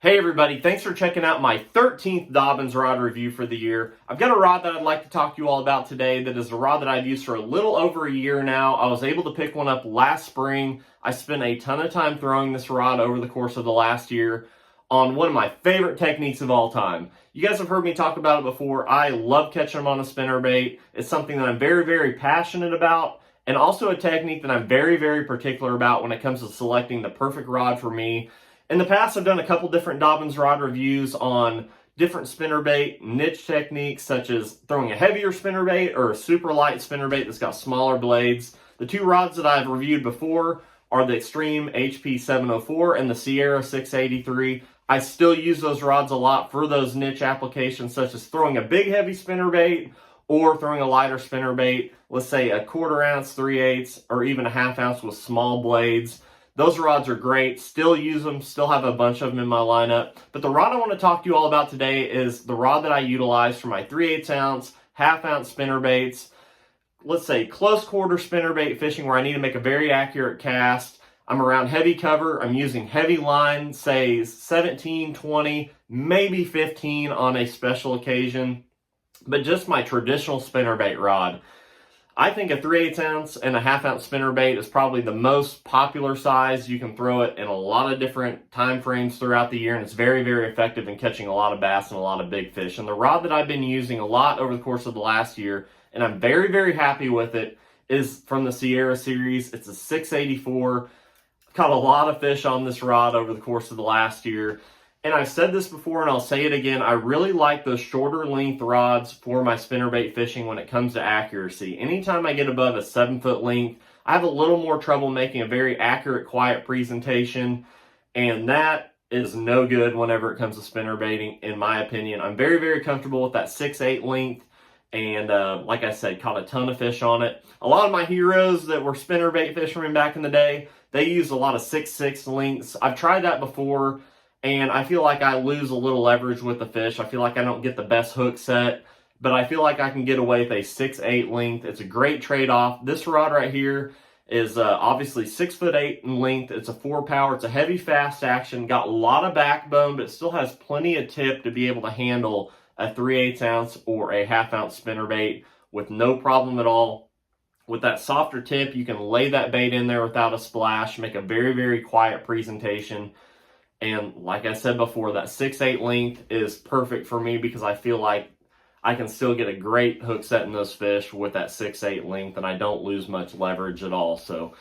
Hey everybody, thanks for checking out my 13th Dobyns rod review for the year. I've got a rod that I'd like to talk to you all about today that is a rod that I've used for a little over a year now. I was able to pick one up last spring. I spent a ton of time throwing this rod over the course of the last year on one of my favorite techniques of all time. You guys have heard me talk about it before. I love catching them on a spinnerbait. It's something that I'm very passionate about, and also a technique that I'm very particular about when it comes to selecting the perfect rod for me. In the past, I've done a couple different Dobyns rod reviews on different spinnerbait niche techniques, such as throwing a heavier spinnerbait or a super light spinnerbait that's got smaller blades. The two rods that I've reviewed before are the Extreme HP 704 and the Sierra 683. I still use those rods a lot for those niche applications, such as throwing a big heavy spinnerbait or throwing a lighter spinnerbait, let's say a 1/4 ounce, 3/8, or even a 1/2 ounce with small blades. Those rods are great, still use them, still have a bunch of them in my lineup. But the rod I want to talk to you all about today is the rod that I utilize for my 3/8 ounce, 1/2 ounce spinnerbaits. Let's say close quarter spinnerbait fishing where I need to make a very accurate cast. I'm around heavy cover, I'm using heavy line, say 17, 20, maybe 15 on a special occasion. But just my traditional spinnerbait rod. I think a 3/8 ounce and a 1/2 ounce spinnerbait is probably the most popular size. You can throw it in a lot of different time frames throughout the year, and it's very effective in catching a lot of bass and a lot of big fish. And the rod that I've been using a lot over the course of the last year, and I'm very happy with it, is from the Sierra series. It's a 684. I've caught a lot of fish on this rod over the course of the last year. And I've said this before and I'll say it again, I really like those shorter length rods for my spinnerbait fishing when it comes to accuracy. Anytime I get above a 7-foot length, I have a little more trouble making a very accurate, quiet presentation. And that is no good whenever it comes to spinnerbaiting, in my opinion. I'm very comfortable with that 6/8 length. And like I said, caught a ton of fish on it. A lot of my heroes that were spinnerbait fishermen back in the day, they used a lot of 6/6 lengths. I've tried that before, and I feel like I lose a little leverage with the fish. I feel like I don't get the best hook set, but I feel like I can get away with a 6/8 length. It's a great trade-off. This rod right here is obviously 6'8" in length. It's a 4-power. It's a heavy, fast action. Got a lot of backbone, but still has plenty of tip to be able to handle a 3/8 ounce or a 1/2 ounce spinnerbait with no problem at all. With that softer tip, you can lay that bait in there without a splash, make a very quiet presentation. And like I said before, that 6/8 length is perfect for me because I feel like I can still get a great hook set in those fish with that 6/8 length, and I don't lose much leverage at all. So,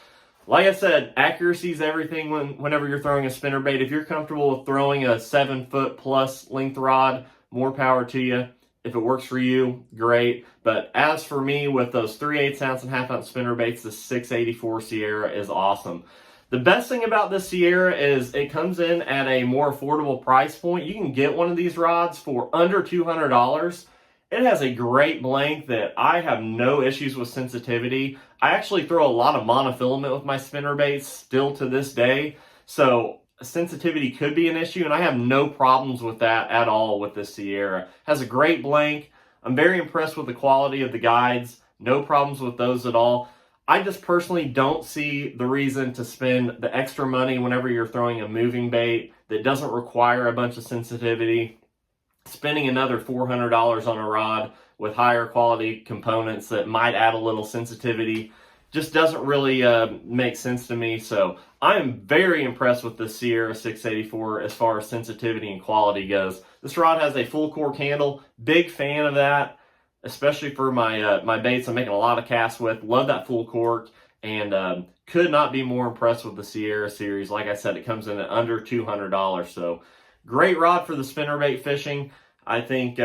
like I said, accuracy is everything whenever you're throwing a spinnerbait. If you're comfortable with throwing a 7-foot plus length rod, more power to you. If it works for you, great. But as for me, with those 3/8 ounce and 1/2 ounce spinnerbaits, the 684 Sierra is awesome. The best thing about this Sierra is it comes in at a more affordable price point. You can get one of these rods for under $200. It has a great blank that I have no issues with sensitivity. I actually throw a lot of monofilament with my spinnerbaits still to this day. So sensitivity could be an issue, and I have no problems with that at all with this Sierra. It has a great blank. I'm very impressed with the quality of the guides. No problems with those at all. I just personally don't see the reason to spend the extra money whenever you're throwing a moving bait that doesn't require a bunch of sensitivity. Spending another $400 on a rod with higher quality components that might add a little sensitivity just doesn't really make sense to me. So I am very impressed with the Sierra 684 as far as sensitivity and quality goes. This rod has a full cork handle. Big fan of that, especially for my baits I'm making a lot of casts with. Love that full cork, and could not be more impressed with the Sierra series. Like I said, it comes in at under $200. So great rod for the spinnerbait fishing. I think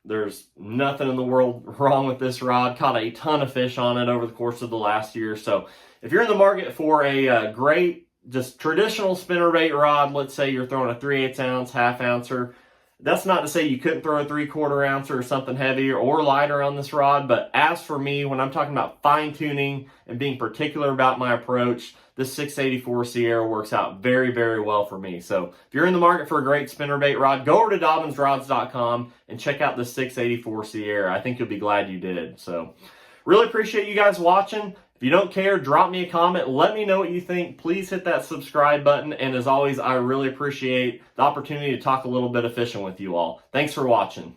there's nothing in the world wrong with this rod. Caught a ton of fish on it over the course of the last year. So if you're in the market for a great, just traditional spinnerbait rod, let's say you're throwing a 3/8 ounce, 1/2 ouncer, that's not to say you couldn't throw a 3/4 ouncer or something heavier or lighter on this rod. But as for me, when I'm talking about fine tuning and being particular about my approach, this 684 Sierra works out very well for me. So if you're in the market for a great spinnerbait rod, go over to dobynsrods.com and check out the 684 Sierra. I think you'll be glad you did. So really appreciate you guys watching. If you don't care, drop me a comment. Let me know what you think. Please hit that subscribe button. And as always, I really appreciate the opportunity to talk a little bit of fishing with you all. Thanks for watching.